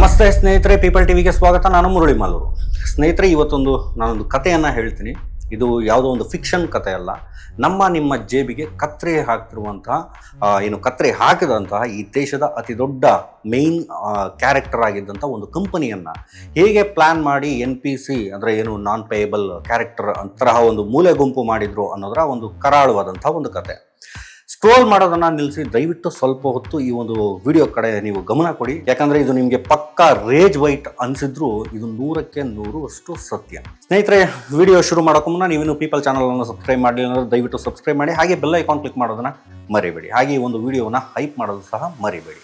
ನಮಸ್ತೆ ಸ್ನೇಹಿತರೆ, ಪೀಪಲ್ ಟಿವಿಗೆ ಸ್ವಾಗತ. ನಾನು ಮುರಳಿ ಮಾಲೂರು. ಸ್ನೇಹಿತರೆ, ಇವತ್ತೊಂದು ನಾನೊಂದು ಕಥೆಯನ್ನು ಹೇಳ್ತೀನಿ. ಇದು ಯಾವುದೋ ಒಂದು ಫಿಕ್ಷನ್ ಕಥೆ ಅಲ್ಲ. ನಿಮ್ಮ ಜೇಬಿಗೆ ಕತ್ರೆ ಹಾಕ್ತಿರುವಂತಹ ಕತ್ರೆ ಹಾಕಿದಂತಹ ಈ ದೇಶದ ಅತಿ ದೊಡ್ಡ ಮೇನ್ ಕ್ಯಾರೆಕ್ಟರ್ ಆಗಿದ್ದಂಥ ಒಂದು ಕಂಪನಿಯನ್ನು ಹೇಗೆ ಪ್ಲಾನ್ ಮಾಡಿ NPC ಅಂದರೆ ನಾನ್ ಪೇಯಬಲ್ ಕ್ಯಾರೆಕ್ಟರ್ ಅಂತಹ ಒಂದು ಮೂಲೆ ಗುಂಪು ಮಾಡಿದ್ರು ಅನ್ನೋದರ ಒಂದು ಕರಾಳವಾದಂಥ ಒಂದು ಕತೆ. ಸ್ಕ್ರೋಲ್ ಮಾಡೋದನ್ನ ನಿಲ್ಲಿಸಿ ದಯವಿಟ್ಟು ಸ್ವಲ್ಪ ಹೊತ್ತು ಈ ಒಂದು ವಿಡಿಯೋ ಕಡೆ ನೀವು ಗಮನ ಕೊಡಿ. ಯಾಕಂದ್ರೆ ಇದು ನಿಮಗೆ ಪಕ್ಕಾ ರೇಜ್ ವೈಟ್ ಅನ್ಸಿದ್ರು ಇದು 100ಕ್ಕೆ 100% ಸತ್ಯ. ಸ್ನೇಹಿತರೆ, ವಿಡಿಯೋ ಶುರು ಮಾಡೋಕೆ ಮುನ್ನ ನೀವೇನು ಪೀಪಲ್ ಚಾನಲ್ ಅನ್ನು ಸಬ್ಸ್ಕ್ರೈಬ್ ಮಾಡಲಿಲ್ಲ ಅಂದ್ರೆ ದಯವಿಟ್ಟು ಸಬ್ಸ್ಕ್ರೈಬ್ ಮಾಡಿ. ಹಾಗೆ ಬೆಲ್ ಐಕಾನ್ ಕ್ಲಿಕ್ ಮಾಡೋದನ್ನ ಮರಿಬೇಡಿ. ಹಾಗೆ ಈ ಒಂದು ವಿಡಿಯೋನ ಹೈಪ್ ಮಾಡೋದು ಸಹ ಮರಿಬೇಡಿ.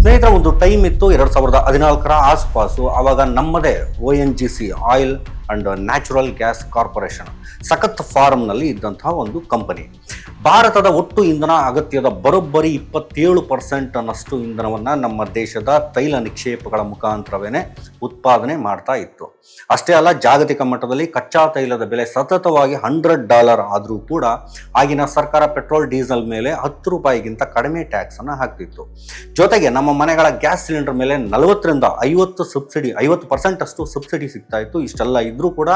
ಸ್ನೇಹಿತರ, ಒಂದು ಟೈಮ್ ಇತ್ತು 2014 ಆಸುಪಾಸು. ಆವಾಗ ನಮ್ಮದೇ ONGC oil and natural gas corporation ಸಖತ್ ಫಾರ್ಮ್ನಲ್ಲಿ ಇದ್ದಂತಹ ಒಂದು ಕಂಪನಿ ಭಾರತದ ಒಟ್ಟು ಇಂಧನ ಅಗತ್ಯದ ಬರೋಬ್ಬರಿ 27% ಇಂಧನವನ್ನು ನಮ್ಮ ದೇಶದ ತೈಲ ನಿಕ್ಷೇಪಗಳ ಮುಖಾಂತರವೇ ಉತ್ಪಾದನೆ ಮಾಡ್ತಾ ಇತ್ತು. ಅಷ್ಟೇ ಅಲ್ಲ, ಜಾಗತಿಕ ಮಟ್ಟದಲ್ಲಿ ಕಚ್ಚಾ ತೈಲದ ಬೆಲೆ ಸತತವಾಗಿ $100 ಆದರೂ ಕೂಡ ಆಗಿನ ಸರ್ಕಾರ ಪೆಟ್ರೋಲ್ ಡೀಸೆಲ್ ಮೇಲೆ $10 ಕಡಿಮೆ ಟ್ಯಾಕ್ಸನ್ನು ಹಾಕ್ತಿತ್ತು. ಜೊತೆಗೆ ನಮ್ಮ ಮನೆಗಳ ಗ್ಯಾಸ್ ಸಿಲಿಂಡರ್ ಮೇಲೆ 40ರಿಂದ 50 ಸಬ್ಸಿಡಿ 50% ಅಷ್ಟು ಸಬ್ಸಿಡಿ ಸಿಗ್ತಾ ಇತ್ತು. ಇಷ್ಟೆಲ್ಲ ಇದ್ರೂ ಕೂಡ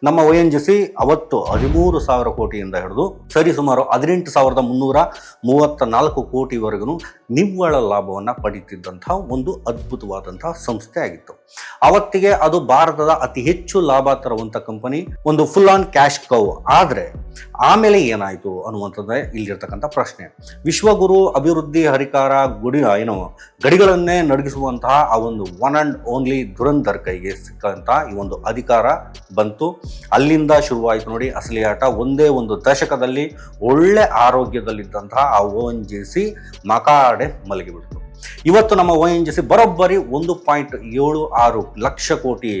ನಮ್ಮ ONGC ಅವತ್ತು 13,000 ಕೋಟಿಯಿಂದ ಹಿಡಿದು ಸರಿಸುಮಾರು 18,334 ಕೋಟಿವರೆಗೂ ನಿವ್ವಳ ಲಾಭವನ್ನು ಪಡೀತಿದ್ದಂತಹ ಒಂದು ಅದ್ಭುತವಾದಂತಹ ಸಂಸ್ಥೆ ಆಗಿತ್ತು. ಅವತ್ತಿಗೆ ಅದು ಭಾರತದ ಅತಿ ಹೆಚ್ಚು ಲಾಭ ತರುವಂಥ ಕಂಪನಿ, ಒಂದು ಫುಲ್ ಆನ್ ಕ್ಯಾಶ್ ಕೌ. ಆದರೆ ಆಮೇಲೆ ಏನಾಯಿತು ಅನ್ನುವಂಥದ್ದೇ ಇಲ್ಲಿರ್ತಕ್ಕಂಥ ಪ್ರಶ್ನೆ. ವಿಶ್ವಗುರು ಅಭಿವೃದ್ಧಿ ಹರಿಕಾರ ಗಡಿಗಳನ್ನೇ ನಡಗಿಸುವಂತಹ ಆ ಒಂದು ಒನ್ ಆ್ಯಂಡ್ ಓನ್ಲಿ ಧುರಂಧರ್ ಕೈಗೆ ಸಿಕ್ಕಂಥ ಈ ಒಂದು ಅಧಿಕಾರ ಬಂತು. ಅಲ್ಲಿಂದ ಶುರುವಾಯಿತು ನೋಡಿ ಅಸಲಿ ಆಟ. ಒಂದೇ ಒಂದು ದಶಕದಲ್ಲಿ ಒಳ್ಳೆ ಆರೋಗ್ಯದಲ್ಲಿದ್ದಂತಹ ಆ ONGC ಮಕಾಡೆ ಮಲಗಿಬಿಡ್ತು. ಇವತ್ತು ನಮ್ಮ ONGC ಬರೋಬ್ಬರಿ 1.76 ಲಕ್ಷ ಕೋಟಿ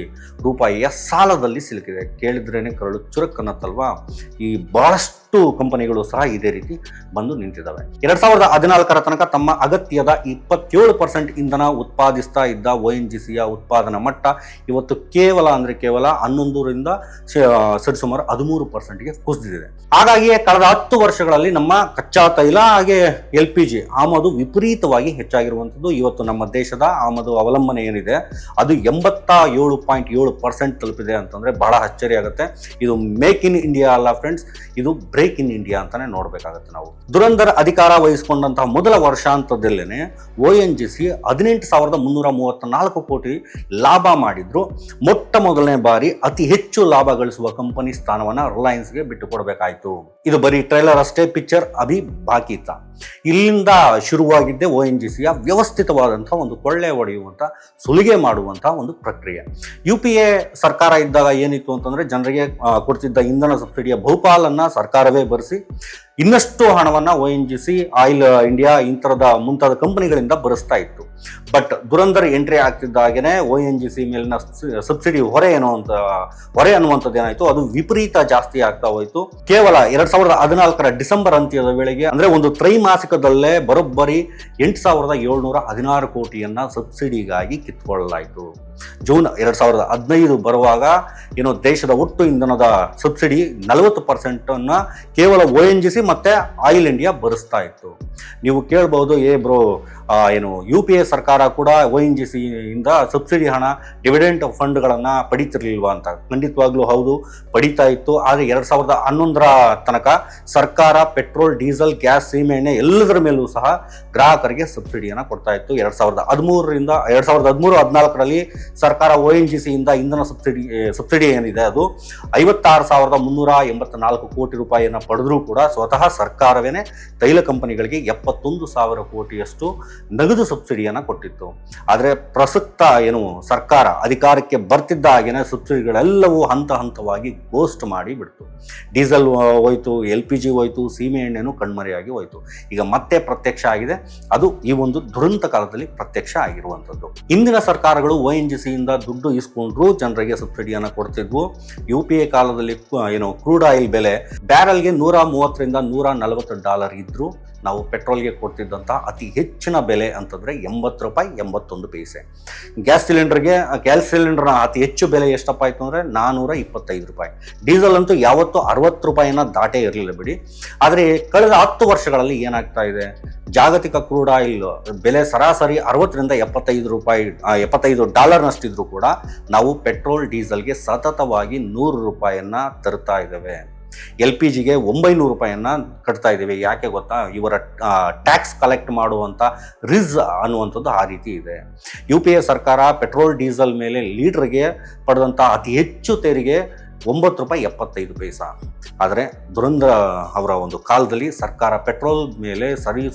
ರೂಪಾಯಿಯ ಸಾಲದಲ್ಲಿ ಸಿಲುಕಿದೆ. ಕೇಳಿದ್ರೇನೆ ಕರಳು ಚುರುಕನ್ನತ್ತಲ್ವಾ? ಈ ಬಹಳಷ್ಟು ಕಂಪನಿಗಳು ಸಹ ಇದೇ ರೀತಿ ಬಂದು ನಿಂತಿದ್ದಾವೆ. 2014 ತನಕ ತಮ್ಮ ಅಗತ್ಯದ 27% ಇಂಧನ ಉತ್ಪಾದಿಸ್ತಾ ಇದ್ದ ONGCಯ ಉತ್ಪಾದನಾ ಮಟ್ಟ ಇವತ್ತು ಕೇವಲ 11ರಿಂದ ಸರಿಸುಮಾರು 13%ಗೆ ಕುಸಿದಿದೆ. ಹಾಗಾಗಿಯೇ ಕಳೆದ 10 ವರ್ಷಗಳಲ್ಲಿ ನಮ್ಮ ಕಚ್ಚಾ ತೈಲ ಹಾಗೆ LPG ಆಮದು ವಿಪರೀತವಾಗಿ ಹೆಚ್ಚಾಗಿರುವಂಥದ್ದು. ಇವತ್ತು ನಮ್ಮ ದೇಶದ ಆಮದು ಅವಲಂಬನೆ ಏನಿದೆ ಅದು 87.7% ತಲುಪಿದೆ ಅಂತಂದ್ರೆ ಬಹಳ ಆಶ್ಚರ್ಯ ಆಗುತ್ತೆ. ಇದು ಮೇಕ್ ಇನ್ ಇಂಡಿಯಾ ಅಲ್ಲ ಫ್ರೆಂಡ್ಸ್, ಇದು ಬ್ರೇಕ್ ಇನ್ ಇಂಡಿಯಾ ಅಂತಾನೆ ನೋಡ್ಬೇಕಾಗತ್ತೆ ನಾವು. ಧುರಂಧರ್ ಅಧಿಕಾರ ವಹಿಸಿಕೊಂಡಂತಹ ಮೊದಲ ವರ್ಷಾಂತದಲ್ಲೇನೆ ONGC 18,334 ಕೋಟಿ ಲಾಭ ಮಾಡಿದ್ರು. ಮೊಟ್ಟ ಮೊದಲನೇ ಬಾರಿ ಅತಿ ಹೆಚ್ಚು ಲಾಭ ಗಳಿಸುವ ಕಂಪನಿ ಸ್ಥಾನವನ್ನ ರಿಲಯನ್ಸ್ಗೆ ಬಿಟ್ಟು ಕೊಡಬೇಕಾಯಿತು. ಇದು ಬರೀ ಟ್ರೈಲರ್ ಅಷ್ಟೇ, ಪಿಕ್ಚರ್ ಅಭಿ ಬಾಕಿ ಇತ್ತ. ಇಲ್ಲಿಂದ ಶುರುವಾಗಿದ್ದೆ ONGCಯ ವ್ಯವಸ್ಥಿತವಾದಂತಹ ಒಂದು ಕೊಳ್ಳೆ ಹೊಡೆಯುವಂತ ಸುಲಿಗೆ ಮಾಡುವಂತಹ ಒಂದು ಪ್ರಕ್ರಿಯೆ. UPA ಸರ್ಕಾರ ಇದ್ದಾಗ ಏನಿತ್ತು ಅಂತಂದ್ರೆ ಜನರಿಗೆ ಕೊಡ್ತಿದ್ದ ಇಂಧನ ಸಬ್ಸಿಡಿಯ ಬಹುಪಾಲನ್ನ ಸರ್ಕಾರವೇ ಭರಿಸಿ ಇನ್ನಷ್ಟು ಹಣವನ್ನ ONGC ಆಯಿಲ್ ಇಂಡಿಯಾ ಮುಂತಾದ ಕಂಪನಿಗಳಿಂದ ಭರಿಸ್ತಾ ಇತ್ತು. ಬಟ್ ದುರಂಧರ್ ಎಂಟ್ರಿ ಆಗ್ತಿದ್ದಾಗೇನೆ ONGC ಮೇಲಿನ ಸಬ್ಸಿಡಿ ಹೊರೆ ಅನ್ನುವಂಥದ್ದು ಏನಾಯ್ತು, ಅದು ವಿಪರೀತ ಜಾಸ್ತಿ ಆಗ್ತಾ ಹೋಯ್ತು. ಕೇವಲ 2014 ಡಿಸೆಂಬರ್ ಅಂತ್ಯದ ವೇಳೆಗೆ ಅಂದ್ರೆ ಒಂದು ತ್ರೈಮಾಸಿಕದಲ್ಲೇ ಬರೋಬ್ಬರಿ 8,716 ಕೋಟಿಯನ್ನ ಸಬ್ಸಿಡಿಗಾಗಿ ಕಿತ್ಕೊಳ್ಳಲಾಯಿತು. ಜೂನ್ 2015 ಬರುವಾಗ ದೇಶದ ಒಟ್ಟು ಇಂಧನದ ಸಬ್ಸಿಡಿ 40% ಕೇವಲ ONGC ಮತ್ತೆ ಆಯಿಲ್ ಇಂಡಿಯಾ ಭರಿಸ್ತಾ ಇತ್ತು. ನೀವು ಕೇಳಬಹುದು, ಬ್ರೋ UPA ಸರ್ಕಾರ ಕೂಡ ONGC ಇಂದ ಸಬ್ಸಿಡಿ ಹಣ ಡಿವಿಡೆಂಟ್ ಫಂಡ್ಗಳನ್ನ ಪಡಿತಿರ್ಲಿಲ್ವಾ ಅಂತ. ಖಂಡಿತವಾಗ್ಲೂ ಹೌದು, ಪಡಿತಾ ಇತ್ತು. ಆದರೆ 2011 ತನಕ ಸರ್ಕಾರ ಪೆಟ್ರೋಲ್, ಡೀಸೆಲ್, ಗ್ಯಾಸ್, ಸೀಮೆಎಣ್ಣೆ ಎಲ್ಲದರ ಮೇಲೂ ಸಹ ಗ್ರಾಹಕರಿಗೆ ಸಬ್ಸಿಡಿಯನ್ನು ಕೊಡ್ತಾ ಇತ್ತು. 2013-14ರಲ್ಲಿ ಸರ್ಕಾರ ONGC ಇಂದ ಇಂಧನ ಸಬ್ಸಿಡಿ ಏನಿದೆ ಅದು 56,384 ಕೋಟಿ ರೂಪಾಯಿಯನ್ನು ಪಡೆದ್ರೂ ಕೂಡ ಸ್ವತಃ ಸರ್ಕಾರವೇನೆ ತೈಲ ಕಂಪನಿಗಳಿಗೆ 71,000 ಕೋಟಿಯಷ್ಟು ನಗದು ಸಬ್ಸಿಡಿಯನ್ನು ಕೊಟ್ಟಿತ್ತು. ಆದರೆ ಪ್ರಸಕ್ತ ಸರ್ಕಾರ ಅಧಿಕಾರಕ್ಕೆ ಬರ್ತಿದ್ದ ಹಾಗೇನೆ ಸಬ್ಸಿಡಿಗಳೆಲ್ಲವೂ ಹಂತವಾಗಿ ಗೋಸ್ಟ್ ಮಾಡಿ ಬಿಡ್ತು. ಡೀಸೆಲ್ ಹೋಯ್ತು, LPG ಹೋಯ್ತು, ಸೀಮೆ ಎಣ್ಣೆನೂ ಕಣ್ಮರೆಯಾಗಿ ಹೋಯ್ತು. ಈಗ ಮತ್ತೆ ಪ್ರತ್ಯಕ್ಷ ಆಗಿದೆ. ಅದು ಈ ಒಂದು ದುರಂತ ಕಾಲದಲ್ಲಿ ಪ್ರತ್ಯಕ್ಷ ಆಗಿರುವಂಥದ್ದು. ಇಂದಿನ ಸರ್ಕಾರಗಳು ONGC ಇಂದ ದುಡ್ಡು ಇಸ್ಕೊಂಡ್ರು ಜನರಿಗೆ ಸಬ್ಸಿಡಿಯನ್ನು ಕೊಡ್ತಿದ್ವು. UPA ಕಾಲದಲ್ಲಿ ಕ್ರೂಡ್ ಆಯಿಲ್ ಬೆಲೆ ಬ್ಯಾರಲ್ಗೆ $130 ರಿಂದ $140 ಇದ್ರು. ನಾವು ಪೆಟ್ರೋಲ್ಗೆ ಕೊಡ್ತಿದ್ದಂಥ ಅತಿ ಹೆಚ್ಚಿನ ಬೆಲೆ ಅಂತಂದರೆ 80 ರೂಪಾಯಿ 81 ಪೈಸೆ. ಗ್ಯಾಸ್ ಸಿಲಿಂಡರ್ನ ಅತಿ ಹೆಚ್ಚು ಬೆಲೆ ಎಷ್ಟಪ್ಪ ಆಯಿತು ಅಂದರೆ 425 ರೂಪಾಯಿ. ಡೀಸೆಲ್ ಅಂತೂ ಯಾವತ್ತೂ 60 ರೂಪಾಯಿನ ದಾಟೇ ಇರಲಿಲ್ಲ ಬಿಡಿ. ಆದರೆ ಕಳೆದ 10 ವರ್ಷಗಳಲ್ಲಿ ಏನಾಗ್ತಾ ಇದೆ, ಜಾಗತಿಕ ಕ್ರೂಡ್ ಆಯಿಲ್ ಬೆಲೆ ಸರಾಸರಿ 60ರಿಂದ 75 ಡಾಲರ್ನಷ್ಟಿದ್ರು ಕೂಡ ನಾವು ಪೆಟ್ರೋಲ್ ಡೀಸೆಲ್ಗೆ ಸತತವಾಗಿ 100 ರೂಪಾಯಿಯನ್ನ ತರ್ತಾ ಇದ್ದೇವೆ. LPGಗೆ 900 ರೂಪಾಯಿಯನ್ನ ಕಟ್ತಾ ಇದ್ದೇವೆ. ಯಾಕೆ ಗೊತ್ತಾ, ಇವರ ಟ್ಯಾಕ್ಸ್ ಕಲೆಕ್ಟ್ ಮಾಡುವಂಥ ರಿಸ್ ಅನ್ನುವಂಥದ್ದು ಆ ರೀತಿ ಇದೆ. UPA ಸರ್ಕಾರ ಪೆಟ್ರೋಲ್ ಡೀಸೆಲ್ ಮೇಲೆ ಲೀಟರ್ಗೆ ಪಡೆದಂಥ ಅತಿ ಹೆಚ್ಚು ತೆರಿಗೆ 9 ರೂಪಾಯಿ 75 ಪೈಸಾ. ಆದರೆ ದುರಂದ್ರ ಅವರ ಒಂದು ಕಾಲದಲ್ಲಿ ಸರ್ಕಾರ ಪೆಟ್ರೋಲ್ ಮೇಲೆ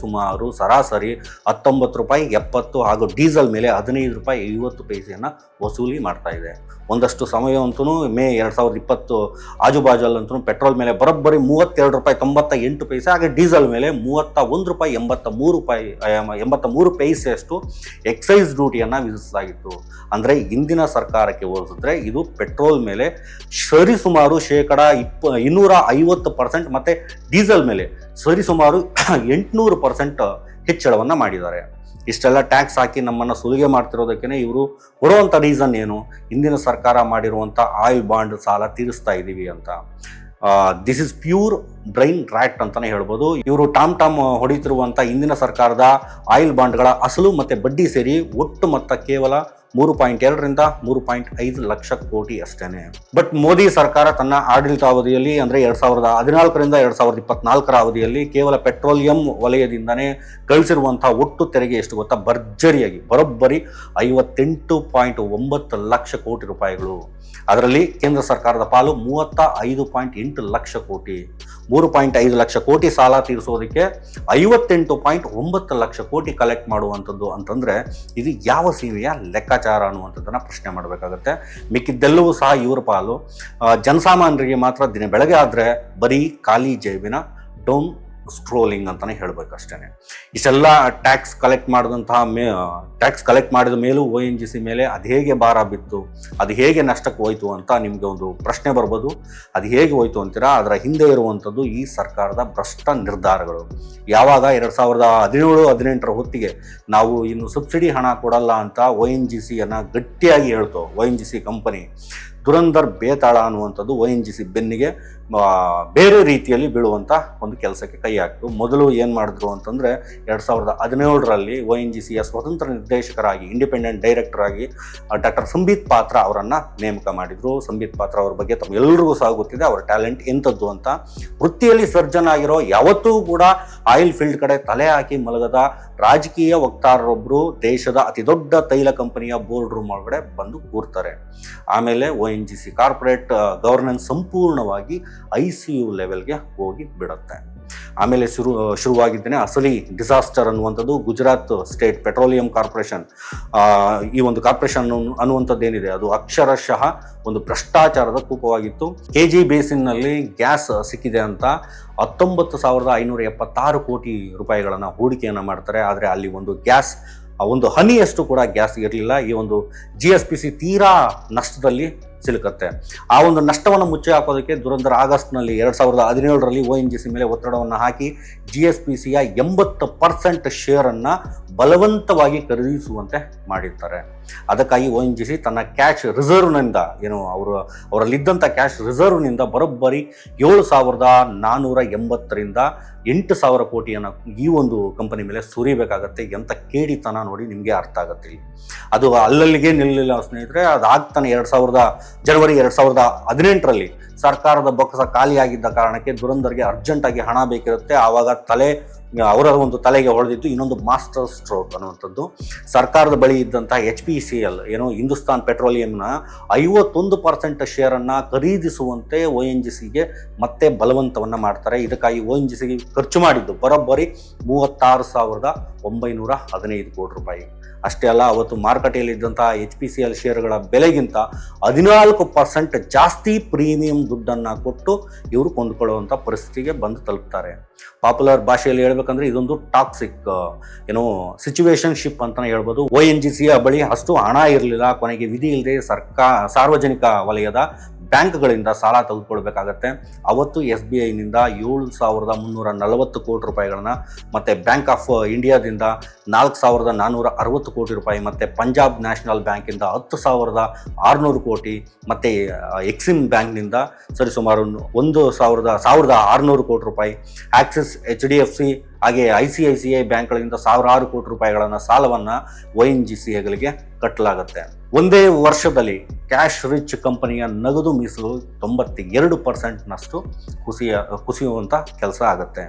ಸುಮಾರು ಸರಾಸರಿ 19 ರೂಪಾಯಿ 70 ಹಾಗೂ ಡೀಸೆಲ್ ಮೇಲೆ 15 ರೂಪಾಯಿ 50 ಪೈಸೆಯನ್ನು ವಸೂಲಿ ಮಾಡ್ತಾ ಇದೆ. ಒಂದಷ್ಟು ಸಮಯ ಅಂತೂ ಮೇ 2020 ಆಜುಬಾಜಲ್ಲಂತೂ ಪೆಟ್ರೋಲ್ ಮೇಲೆ ಬರೋಬ್ಬರಿ 32 ರೂಪಾಯಿ 98 ಪೈಸೆ, ಹಾಗೆ ಡೀಸೆಲ್ ಮೇಲೆ 31 ರೂಪಾಯಿ 83 ಪೈಸೆಯಷ್ಟು ಎಕ್ಸೈಸ್ ಡ್ಯೂಟಿಯನ್ನು ವಿಧಿಸಲಾಗಿತ್ತು. ಅಂದರೆ ಇಂದಿನ ಸರ್ಕಾರಕ್ಕೆ ಹೋಲಿಸಿದ್ರೆ ಇದು ಪೆಟ್ರೋಲ್ ಮೇಲೆ ಸರಿಸುಮಾರು 250% ಮತ್ತು ಡೀಸೆಲ್ ಮೇಲೆ ಸರಿಸುಮಾರು 800% ಹೆಚ್ಚಳವನ್ನು ಮಾಡಿದ್ದಾರೆ. ಇಷ್ಟೆಲ್ಲ ಟ್ಯಾಕ್ಸ್ ಹಾಕಿ ನಮ್ಮನ್ನು ಸುಲಿಗೆ ಮಾಡ್ತಿರೋದಕ್ಕೆ ಇವರು ಕೊಡುವಂಥ ರೀಸನ್ ಏನು, ಇಂದಿನ ಸರ್ಕಾರ ಮಾಡಿರುವಂಥ ಆಯಿಲ್ ಬಾಂಡ್ ಸಾಲ ತೀರಿಸ್ತಾ ಇದ್ದೀವಿ ಅಂತ. This is pure brain rat ಅಂತಲೇ ಹೇಳ್ಬೋದು. ಇವರು ಟಾಮ್ ಹೊಡಿತಿರುವಂಥ ಇಂದಿನ ಸರ್ಕಾರದ ಆಯಿಲ್ ಬಾಂಡ್ಗಳ ಅಸಲು ಮತ್ತು ಬಡ್ಡಿ ಸೇರಿ ಒಟ್ಟು ಮೊತ್ತ ಕೇವಲ 3.2ರಿಂದ 3.5 ಲಕ್ಷ ಕೋಟಿ ಅಷ್ಟೇ. ಬಟ್ ಮೋದಿ ಸರ್ಕಾರ ತನ್ನ ಆಡಳಿತಾವಧಿಯಲ್ಲಿ ಅಂದರೆ 2014ರಿಂದ 2024 ಅವಧಿಯಲ್ಲಿ ಕೇವಲ ಪೆಟ್ರೋಲಿಯಂ ವಲಯದಿಂದನೇ ಗಳಿಸಿರುವಂಥ ಒಟ್ಟು ತೆರಿಗೆ ಎಷ್ಟು ಗೊತ್ತಾ, ಭರ್ಜರಿಯಾಗಿ ಬರೋಬ್ಬರಿ 58.9 ಲಕ್ಷ ಕೋಟಿ ರೂಪಾಯಿಗಳು. ಅದರಲ್ಲಿ ಕೇಂದ್ರ ಸರ್ಕಾರದ ಪಾಲು 35.8 ಲಕ್ಷ ಕೋಟಿ. 3.5 ಲಕ್ಷ ಕೋಟಿ ಸಾಲ ತೀರಿಸೋದಕ್ಕೆ 58.9 ಲಕ್ಷ ಕೋಟಿ ಕಲೆಕ್ಟ್ ಮಾಡುವಂಥದ್ದು ಅಂತಂದರೆ ಇದು ಯಾವ ಸೀಮೆಯ ಲೆಕ್ಕಾಚಾರ ಅನ್ನುವಂಥದ್ದನ್ನು ಪ್ರಶ್ನೆ ಮಾಡಬೇಕಾಗತ್ತೆ. ಮಿಕ್ಕಿದ್ದೆಲ್ಲವೂ ಸಹ ಇವರ ಪಾಲು. ಜನಸಾಮಾನ್ಯರಿಗೆ ಮಾತ್ರ ದಿನ ಬೆಳಗ್ಗೆ ಆದರೆ ಬರೀ ಖಾಲಿ ಜೇಬಿನ ಡೌನ್ ಸ್ಕ್ರೋಲಿಂಗ್ ಅಂತಲೇ ಹೇಳಬೇಕಷ್ಟೇ. ಇಷ್ಟೆಲ್ಲ ಟ್ಯಾಕ್ಸ್ ಕಲೆಕ್ಟ್ ಮಾಡಿದ ಮೇಲೂ ONGC ಮೇಲೆ ಅದು ಹೇಗೆ ಭಾರ ಬಿತ್ತು, ಅದು ಹೇಗೆ ನಷ್ಟಕ್ಕೆ ಹೋಯಿತು ಅಂತ ನಿಮಗೆ ಒಂದು ಪ್ರಶ್ನೆ ಬರ್ಬೋದು. ಅದು ಹೇಗೆ ಹೋಯಿತು ಅಂತೀರಾ, ಅದರ ಹಿಂದೆ ಇರುವಂಥದ್ದು ಈ ಸರ್ಕಾರದ ಭ್ರಷ್ಟ ನಿರ್ಧಾರಗಳು. ಯಾವಾಗ 2017-18 ಹೊತ್ತಿಗೆ ನಾವು ಇನ್ನು ಸಬ್ಸಿಡಿ ಹಣ ಕೊಡಲ್ಲ ಅಂತ ONGCಯನ್ನು ಗಟ್ಟಿಯಾಗಿ ಹೇಳ್ತು, ONGC ಕಂಪನಿ ದುರಂದರ್ ಬೇತಾಳ ಅನ್ನುವಂಥದ್ದು ONGC ಬೆನ್ನಿಗೆ ಬೇರೆ ರೀತಿಯಲ್ಲಿ ಬೀಳುವಂಥ ಒಂದು ಕೆಲಸಕ್ಕೆ ಕೈ ಹಾಕ್ತು. ಮೊದಲು ಏನು ಮಾಡಿದ್ರು ಅಂತಂದರೆ 2017ರಲ್ಲಿ ONGCಯ ಸ್ವತಂತ್ರ ನಿರ್ದೇಶಕರಾಗಿ, ಇಂಡಿಪೆಂಡೆಂಟ್ ಡೈರೆಕ್ಟರ್ ಆಗಿ ಡಾಕ್ಟರ್ ಸಂಬಿತ್ ಪಾತ್ರ ಅವರನ್ನು ನೇಮಕ ಮಾಡಿದರು. ಸಂಬಿತ್ ಪಾತ್ರ ಅವ್ರ ಬಗ್ಗೆ ತಮ್ಮೆಲ್ಲರಿಗೂ ಸಹ ಗೊತ್ತಿದೆ, ಅವರ ಟ್ಯಾಲೆಂಟ್ ಎಂಥದ್ದು ಅಂತ. ವೃತ್ತಿಯಲ್ಲಿ ಸರ್ಜನ್ ಆಗಿರೋ, ಯಾವತ್ತೂ ಕೂಡ ಆಯಿಲ್ ಫೀಲ್ಡ್ ಕಡೆ ತಲೆ ಹಾಕಿ ಮಲಗದ ರಾಜಕೀಯ ವಕ್ತಾರರೊಬ್ಬರು ದೇಶದ ಅತಿ ದೊಡ್ಡ ತೈಲ ಕಂಪನಿಯ ಬೋರ್ಡ್ ರೂಮ್ ಒಳಗಡೆ ಬಂದು ಕೂರ್ತಾರೆ. ಆಮೇಲೆ ONGC ಕಾರ್ಪೊರೇಟ್ ಗವರ್ನೆನ್ಸ್ ಸಂಪೂರ್ಣವಾಗಿ ICU ಲೆವೆಲ್ಗೆ ಹೋಗಿ ಬಿಡುತ್ತೆ. ಆಮೇಲೆ ಶುರುವಾಗಿದ್ದೇನೆ ಅಸಲಿ ಡಿಸಾಸ್ಟರ್ ಅನ್ನುವಂಥದ್ದು. ಗುಜರಾತ್ ಸ್ಟೇಟ್ ಪೆಟ್ರೋಲಿಯಂ ಕಾರ್ಪೊರೇಷನ್, ಈ ಒಂದು ಕಾರ್ಪೊರೇಷನ್ ಅನ್ನುವಂಥದ್ದು ಏನಿದೆ ಅದು ಅಕ್ಷರಶಃ ಒಂದು ಭ್ರಷ್ಟಾಚಾರದ ಕೂಪವಾಗಿತ್ತು. KG ಬೇಸಿನ್ನಲ್ಲಿ ಗ್ಯಾಸ್ ಸಿಕ್ಕಿದೆ ಅಂತ 19,576 ಕೋಟಿ ರೂಪಾಯಿಗಳನ್ನು ಹೂಡಿಕೆಯನ್ನು ಮಾಡ್ತಾರೆ. ಆದರೆ ಅಲ್ಲಿ ಒಂದು ಹನಿಯಷ್ಟು ಕೂಡ ಗ್ಯಾಸ್ ಇರಲಿಲ್ಲ. ಈ ಒಂದು GSPC ತೀರಾ ನಷ್ಟದಲ್ಲಿ ಸಿಲುಕತ್ತೆ. ಆ ಒಂದು ನಷ್ಟವನ್ನು ಮುಚ್ಚಿ ಹಾಕೋದಕ್ಕೆ ದುರಂದರ ಆಗಸ್ಟ್ನಲ್ಲಿ 2017ರಲ್ಲಿ ONGC ಮೇಲೆ ಒತ್ತಡವನ್ನು ಹಾಕಿ GSPCಯ 80% ಶೇರನ್ನು ಬಲವಂತವಾಗಿ ಖರೀದಿಸುವಂತೆ ಮಾಡಿರ್ತಾರೆ. ಅದಕ್ಕಾಗಿ ONGC ತನ್ನ ಕ್ಯಾಶ್ ರಿಸರ್ವ್ನಿಂದ ಅವರಲ್ಲಿದ್ದಂಥ ಕ್ಯಾಶ್ ರಿಸರ್ವ್ನಿಂದ ಬರೋಬ್ಬರಿ 7,480ರಿಂದ 8,000 ಕೋಟಿಯನ್ನು ಈ ಒಂದು ಕಂಪನಿ ಮೇಲೆ ಸುರಿಬೇಕಾಗತ್ತೆ. ಎಂಥ ಕೇಡಿತನ ನೋಡಿ ನಿಮಗೆ ಅರ್ಥ ಆಗುತ್ತೆ. ಅದು ಅಲ್ಲಲ್ಲಿಗೆ ನಿಲ್ಲಲಿಲ್ಲ ಸ್ನೇಹಿತರೆ. ಅದಾಗ್ತಾನೆ ಜನವರಿ 2018ರಲ್ಲಿ ಸರ್ಕಾರದ ಬೊಕ್ಕಸ ಖಾಲಿಯಾಗಿದ್ದ ಕಾರಣಕ್ಕೆ ದುರಂದರ್ಗೆ ಅರ್ಜೆಂಟಾಗಿ ಹಣ ಬೇಕಿರುತ್ತೆ. ಆವಾಗ ಅವರ ಒಂದು ತಲೆಗೆ ಹೊಡೆದಿತ್ತು ಇನ್ನೊಂದು ಮಾಸ್ಟರ್ ಸ್ಟ್ರೋಕ್ ಅನ್ನುವಂಥದ್ದು. ಸರ್ಕಾರದ ಬಳಿ ಇದ್ದಂಥ HPCL ಹಿಂದೂಸ್ತಾನ್ ಪೆಟ್ರೋಲಿಯಂನ 51% ಶೇರನ್ನು ಖರೀದಿಸುವಂತೆ ONGCಗೆ ಮತ್ತೆ ಬಲವಂತವನ್ನು ಮಾಡ್ತಾರೆ. ಇದಕ್ಕಾಗಿ ONGCಗೆ ಖರ್ಚು ಮಾಡಿದ್ದು ಬರೋಬ್ಬರಿ 36,915 ಕೋಟಿ ರೂಪಾಯಿ. ಅಷ್ಟೇ ಅಲ್ಲ, ಅವತ್ತು ಮಾರುಕಟ್ಟೆಯಲ್ಲಿದ್ದಂಥ HPCL ಶೇರುಗಳ ಬೆಲೆಗಿಂತ 14% ಜಾಸ್ತಿ ಪ್ರೀಮಿಯಂ ದುಡ್ಡನ್ನು ಕೊಟ್ಟು ಇವರು ಕೊಂಡುಕೊಳ್ಳುವಂಥ ಪರಿಸ್ಥಿತಿಗೆ ಬಂದು ತಲುಪ್ತಾರೆ. ಪಾಪ್ಯುಲರ್ ಭಾಷೆಯಲ್ಲಿ ಹೇಳ್ಬೇಕಂದ್ರೆ ಇದೊಂದು ಟಾಕ್ಸಿಕ್ ಸಿಚುವೇಶನ್ಶಿಪ್ ಅಂತಲೇ ಹೇಳ್ಬೋದು. ONGCಯ ಬಳಿ ಅಷ್ಟು ಹಣ ಇರಲಿಲ್ಲ. ಕೊನೆಗೆ ವಿಧಿ ಇಲ್ಲದೆ ಸಾರ್ವಜನಿಕ ವಲಯದ ಬ್ಯಾಂಕ್ಗಳಿಂದ ಸಾಲ ತೆಗೆದುಕೊಳ್ಬೇಕಾಗತ್ತೆ. ಅವತ್ತು SBIನಿಂದ 7,340 ಕೋಟಿ ರೂಪಾಯಿಗಳನ್ನ, ಮತ್ತು ಬ್ಯಾಂಕ್ ಆಫ್ ಇಂಡಿಯಾದಿಂದ 4,460 ಕೋಟಿ ರೂಪಾಯಿ, ಮತ್ತು ಪಂಜಾಬ್ ನ್ಯಾಷನಲ್ ಬ್ಯಾಂಕಿಂದ 10,600 ಕೋಟಿ, ಮತ್ತು ಎಕ್ಸಿಮ್ ಬ್ಯಾಂಕ್ನಿಂದ ಸರಿಸುಮಾರು 1,600 ಕೋಟಿ ರೂಪಾಯಿ, ಆಕ್ಸಿಸ್, HDFC ಹಾಗೆ ICICI ಬ್ಯಾಂಕ್ಗಳಿಂದ ಸಾವಿರಾರು ಕೋಟಿ ರೂಪಾಯಿಗಳನ್ನು ಸಾಲವನ್ನು ONGCಗಳಿಗೆ ಕಟ್ಟಲಾಗುತ್ತೆ. ಒಂದೇ ವರ್ಷದಲ್ಲಿ ಕ್ಯಾಶ್ ರಿಚ್ ಕಂಪನಿಯ ನಗದು ಮೀಸಲು 92%ನಷ್ಟು ಕುಸಿಯುವಂಥ ಕೆಲಸ ಆಗುತ್ತೆ.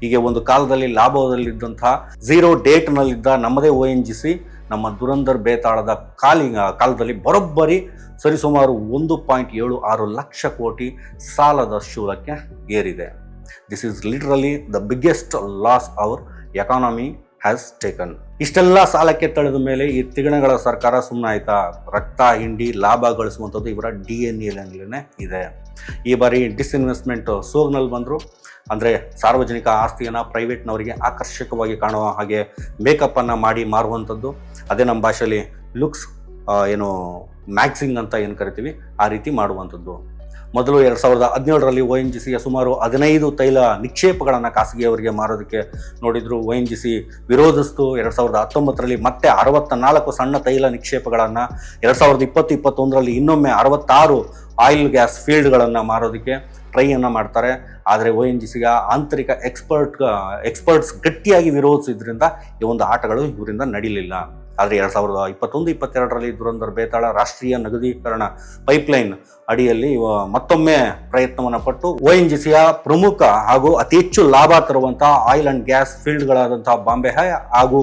ಹೀಗೆ ಒಂದು ಕಾಲದಲ್ಲಿ ಲಾಭದಲ್ಲಿದ್ದಂತಹ ಝೀರೋ ಡೇಟ್ನಲ್ಲಿದ್ದ ನಮ್ಮದೇ ONGC ನಮ್ಮ ದುರಂದರ್ ಬೇತಾಳದ ಕಾಲದಲ್ಲಿ ಬರೋಬ್ಬರಿ ಸರಿಸುಮಾರು 1.76 ಲಕ್ಷ ಕೋಟಿ ಸಾಲದ ಶೂಲಕ್ಕೆ ಏರಿದೆ. This is literally the biggest loss our economy has taken. ಇಷ್ಟೆಲ್ಲ ಸಾಲಕ್ಕೆ ತಳೆದ ಮೇಲೆ ಈ ತಿಗಣೆಗಳ ಸರ್ಕಾರ ಸುಮ್ಮನೆ ಆಯ್ತಾ? ರಕ್ತ ಹಿಂಡಿ ಲಾಭ ಗಳಿಸುವಂಥದ್ದು ಇವರ DNA ಇದೆ. ಈ ಬಾರಿ ಡಿಸ್ಇನ್ವೆಸ್ಟ್ಮೆಂಟ್ ಸೋಗ್ನಲ್ಲಿ ಬಂದರು. ಅಂದರೆ ಸಾರ್ವಜನಿಕ ಆಸ್ತಿಯನ್ನು ಪ್ರೈವೇಟ್ನವರಿಗೆ ಆಕರ್ಷಕವಾಗಿ ಕಾಣುವ ಹಾಗೆ ಮೇಕಪ್ಪನ್ನು ಮಾಡಿ ಮಾರುವಂಥದ್ದು, ಅದೇ ನಮ್ಮ ಭಾಷೆಯಲ್ಲಿ ಲುಕ್ಸ್ ಮ್ಯಾಕ್ಸಿಂಗ್ ಅಂತ ಏನು ಕರಿತೀವಿ, ಆ ರೀತಿ ಮಾಡುವಂಥದ್ದು. ಮೊದಲು 2017ರಲ್ಲಿ ONGCಯ ಸುಮಾರು 15 ತೈಲ ನಿಕ್ಷೇಪಗಳನ್ನು ಖಾಸಗಿಯವರಿಗೆ ಮಾರೋದಕ್ಕೆ ನೋಡಿದ್ರು. ONGC ವಿರೋಧಿಸ್ತು. 2019ರಲ್ಲಿ ಮತ್ತೆ 64 ಸಣ್ಣ ತೈಲ ನಿಕ್ಷೇಪಗಳನ್ನು, 2020-21ರಲ್ಲಿ ಇನ್ನೊಮ್ಮೆ 66 ಆಯಿಲ್ ಗ್ಯಾಸ್ ಫೀಲ್ಡ್ಗಳನ್ನು ಮಾರೋದಕ್ಕೆ ಟ್ರೈಯನ್ನು ಮಾಡ್ತಾರೆ. ಆದರೆ ONGCಯ ಆಂತರಿಕ ಎಕ್ಸ್ಪರ್ಟ್ಸ್ ಗಟ್ಟಿಯಾಗಿ ವಿರೋಧಿಸಿದ್ರಿಂದ ಈ ಒಂದು ಆಟಗಳು ಇವರಿಂದ ನಡೀಲಿಲ್ಲ. ಆದರೆ 2021-22ರಲ್ಲಿ ದುರಂದರ್ ಬೇತಾಳ ರಾಷ್ಟ್ರೀಯ ನಗದೀಕರಣ ಪೈಪ್ಲೈನ್ ಅಡಿಯಲ್ಲಿ ಮತ್ತೊಮ್ಮೆ ಪ್ರಯತ್ನವನ್ನು ಪಟ್ಟು ONGCಯ ಪ್ರಮುಖ ಹಾಗೂ ಅತಿ ಹೆಚ್ಚು ಲಾಭ ತರುವಂತಹ ಆಯಿಲ್ ಅಂಡ್ ಗ್ಯಾಸ್ ಫೀಲ್ಡ್ಗಳಾದಂತಹ ಬಾಂಬೆ ಹಾಗೂ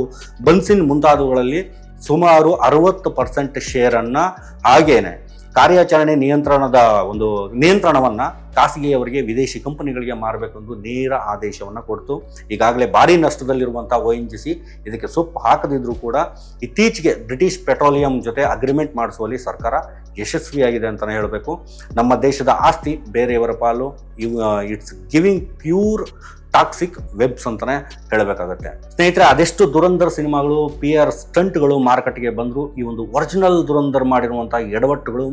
ಬನ್ಸಿನ್ ಮುಂತಾದವುಗಳಲ್ಲಿ ಸುಮಾರು 60% ಶೇರನ್ನು, ಹಾಗೇನೆ ಕಾರ್ಯಾಚರಣೆ ನಿಯಂತ್ರಣವನ್ನು ಖಾಸಗಿಯವರಿಗೆ, ವಿದೇಶಿ ಕಂಪನಿಗಳಿಗೆ ಮಾರಬೇಕೆಂದು ನೇರ ಆದೇಶವನ್ನು ಕೊಡ್ತು. ಈಗಾಗಲೇ ಭಾರಿ ನಷ್ಟದಲ್ಲಿರುವಂಥ ONGC ಇದಕ್ಕೆ ಸೊಪ್ಪು ಹಾಕದಿದ್ರೂ ಕೂಡ ಇತ್ತೀಚೆಗೆ ಬ್ರಿಟಿಷ್ ಪೆಟ್ರೋಲಿಯಂ ಜೊತೆ ಅಗ್ರಿಮೆಂಟ್ ಮಾಡಿಸುವಲ್ಲಿ ಸರ್ಕಾರ ಯಶಸ್ವಿಯಾಗಿದೆ ಅಂತಲೇ ಹೇಳಬೇಕು. ನಮ್ಮ ದೇಶದ ಆಸ್ತಿ ಬೇರೆಯವರ ಪಾಲು. It's giving pure toxic webs ಅಂತಲೇ ಹೇಳಬೇಕಾಗತ್ತೆ. ಸ್ನೇಹಿತರೆ, ಅದೆಷ್ಟು ದುರಂದರ್ ಸಿನಿಮಾಗಳು, PR ಸ್ಟಂಟ್ಗಳು ಮಾರುಕಟ್ಟೆಗೆ ಬಂದರೂ ಈ ಒಂದು ಒರಿಜಿನಲ್ ದುರಂದರ್ ಮಾಡಿರುವಂಥ ಎಡವಟ್ಟುಗಳು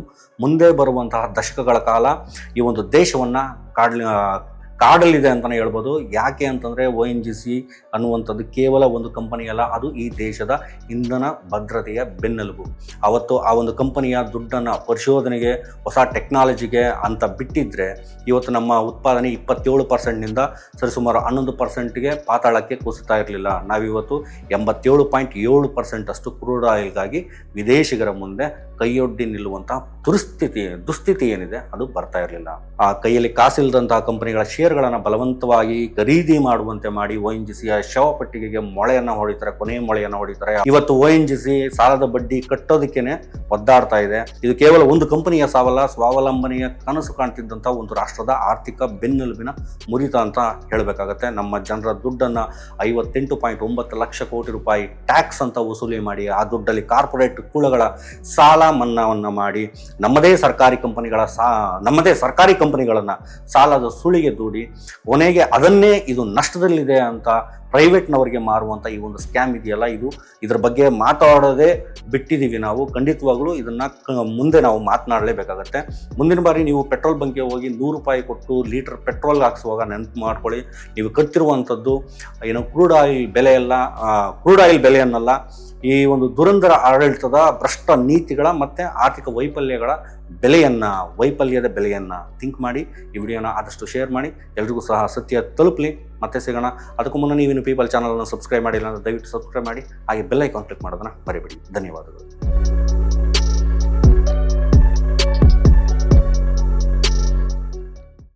ಮುಂದೆ ಬರುವಂತಹ ದಶಕಗಳ ಕಾಲ ಈ ಒಂದು ದೇಶವನ್ನು ಕಾಡಲಿದೆ ಅಂತಲೇ ಹೇಳ್ಬೋದು. ಯಾಕೆ ಅಂತಂದರೆ ONGC ಅನ್ನುವಂಥದ್ದು ಕೇವಲ ಒಂದು ಕಂಪನಿ ಅಲ್ಲ, ಅದು ಈ ದೇಶದ ಇಂಧನ ಭದ್ರತೆಯ ಬೆನ್ನೆಲುಬು. ಅವತ್ತು ಆ ಒಂದು ಕಂಪನಿಯ ದುಡ್ಡನ್ನು ಪರಿಶೋಧನೆಗೆ, ಹೊಸ ಟೆಕ್ನಾಲಜಿಗೆ ಅಂತ ಬಿಟ್ಟಿದ್ದರೆ ಇವತ್ತು ನಮ್ಮ ಉತ್ಪಾದನೆ 27%ನಿಂದ ಸರಿಸುಮಾರು 11%ಗೆ ಪಾತಾಳಕ್ಕೆ ಕುಸಿತಾ ಇರಲಿಲ್ಲ. ನಾವಿವತ್ತು 87.7% ಅಷ್ಟು ಕ್ರೂಡ್ ಆಯಿಲ್ಗಾಗಿ ವಿದೇಶಿಗರ ಮುಂದೆ ಕೈಯೊಡ್ಡಿ ನಿಲ್ಲುವಂತಹ ದುಸ್ಥಿತಿ ಏನಿದೆ ಅದು ಬರ್ತಾ ಇರಲಿಲ್ಲ. ಆ ಕೈಯಲ್ಲಿ ಕಾಸಿಲ್ಲದಂತಹ ಕಂಪನಿಗಳ ಶೇರ್ಗಳನ್ನು ಬಲವಂತವಾಗಿ ಖರೀದಿ ಮಾಡುವಂತೆ ಮಾಡಿ ONGCಯ ಶವಪೆಟ್ಟಿಗೆಗೆ ಕೊನೆಯ ಮೊಳೆಯನ್ನು ಹೊಡಿತಾರೆ. ಇವತ್ತು ONGC ಸಾಲದ ಬಡ್ಡಿ ಕಟ್ಟೋದಕ್ಕೇನೆ ಒದ್ದಾಡ್ತಾ ಇದೆ. ಇದು ಕೇವಲ ಒಂದು ಕಂಪನಿಯ ಸಾವಲ್ಲ, ಸ್ವಾವಲಂಬನೆಯ ಕನಸು ಕಾಣ್ತಿದ್ದಂಥ ಒಂದು ರಾಷ್ಟ್ರದ ಆರ್ಥಿಕ ಬೆನ್ನೆಲುಬಿನ ಮುರಿತ ಅಂತ ಹೇಳಬೇಕಾಗತ್ತೆ. ನಮ್ಮ ಜನರ ದುಡ್ಡನ್ನು 58.9 ಲಕ್ಷ ಕೋಟಿ ರೂಪಾಯಿ ಟ್ಯಾಕ್ಸ್ ಅಂತ ವಸೂಲಿ ಮಾಡಿ, ಆ ದುಡ್ಡಲ್ಲಿ ಕಾರ್ಪೊರೇಟ್ ಕುಳಗಳ ಸಾಲ ಮನ್ನಾವನ್ನು ಮಾಡಿ, ನಮ್ಮದೇ ಸರ್ಕಾರಿ ಕಂಪನಿಗಳನ್ನು ಸಾಲದ ಸುಳಿಗೆ ದೂಡಿ ಕೊನೆಗೆ ಅದನ್ನೇ ಇದು ನಷ್ಟದಲ್ಲಿದೆ ಅಂತ ಪ್ರೈವೇಟ್ನವರಿಗೆ ಮಾರುವಂಥ ಈ ಒಂದು ಸ್ಕ್ಯಾಮ್ ಇದೆಯಲ್ಲ, ಇದ್ರ ಬಗ್ಗೆ ಮಾತಾಡೋದೇ ಬಿಟ್ಟಿದ್ದೀವಿ ನಾವು. ಖಂಡಿತವಾಗ್ಲೂ ಇದನ್ನು ಮುಂದೆ ನಾವು ಮಾತನಾಡಲೇಬೇಕಾಗತ್ತೆ. ಮುಂದಿನ ಬಾರಿ ನೀವು ಪೆಟ್ರೋಲ್ ಬಂಕ್ಗೆ ಹೋಗಿ 100 ರೂಪಾಯಿ ಕೊಟ್ಟು ಲೀಟರ್ ಪೆಟ್ರೋಲ್ ಹಾಕ್ಸುವಾಗ ನೆನಪು ಮಾಡ್ಕೊಳ್ಳಿ, ನೀವು ಕಟ್ಟಿರುವಂಥದ್ದು ಕ್ರೂಡ್ ಆಯಿಲ್ ಬೆಲೆಯನ್ನಲ್ಲ, ಈ ಒಂದು ದುರಂದರ ಆಡಳಿತದ ಭ್ರಷ್ಟ ನೀತಿಗಳ ಮತ್ತು ಆರ್ಥಿಕ ವೈಫಲ್ಯದ ಬೆಲೆಯನ್ನು ಥಿಂಕ್ ಮಾಡಿ. ಈ ವಿಡಿಯೋನ ಆದಷ್ಟು ಶೇರ್ ಮಾಡಿ, ಎಲ್ರಿಗೂ ಸಹ ಸತ್ಯ ತಲುಪಲಿ. ಮತ್ತೆ ಸಿಗೋಣ. ಅದಕ್ಕೂ ಮುನ್ನ ನೀವಿನ್ನು ಪೀಪಲ್ ಚಾನಲನ್ನು ಸಬ್ಸ್ಕ್ರೈಬ್ ಮಾಡಿಲ್ಲ ಅಂದರೆ ದಯವಿಟ್ಟು ಸಬ್ಸ್ಕ್ರೈಬ್ ಮಾಡಿ, ಹಾಗೆ ಬೆಲ್ ಐಕಾನ್ ಕ್ಲಿಕ್ ಮಾಡೋದನ್ನು ಮರಿಬೇಡಿ. ಧನ್ಯವಾದಗಳು.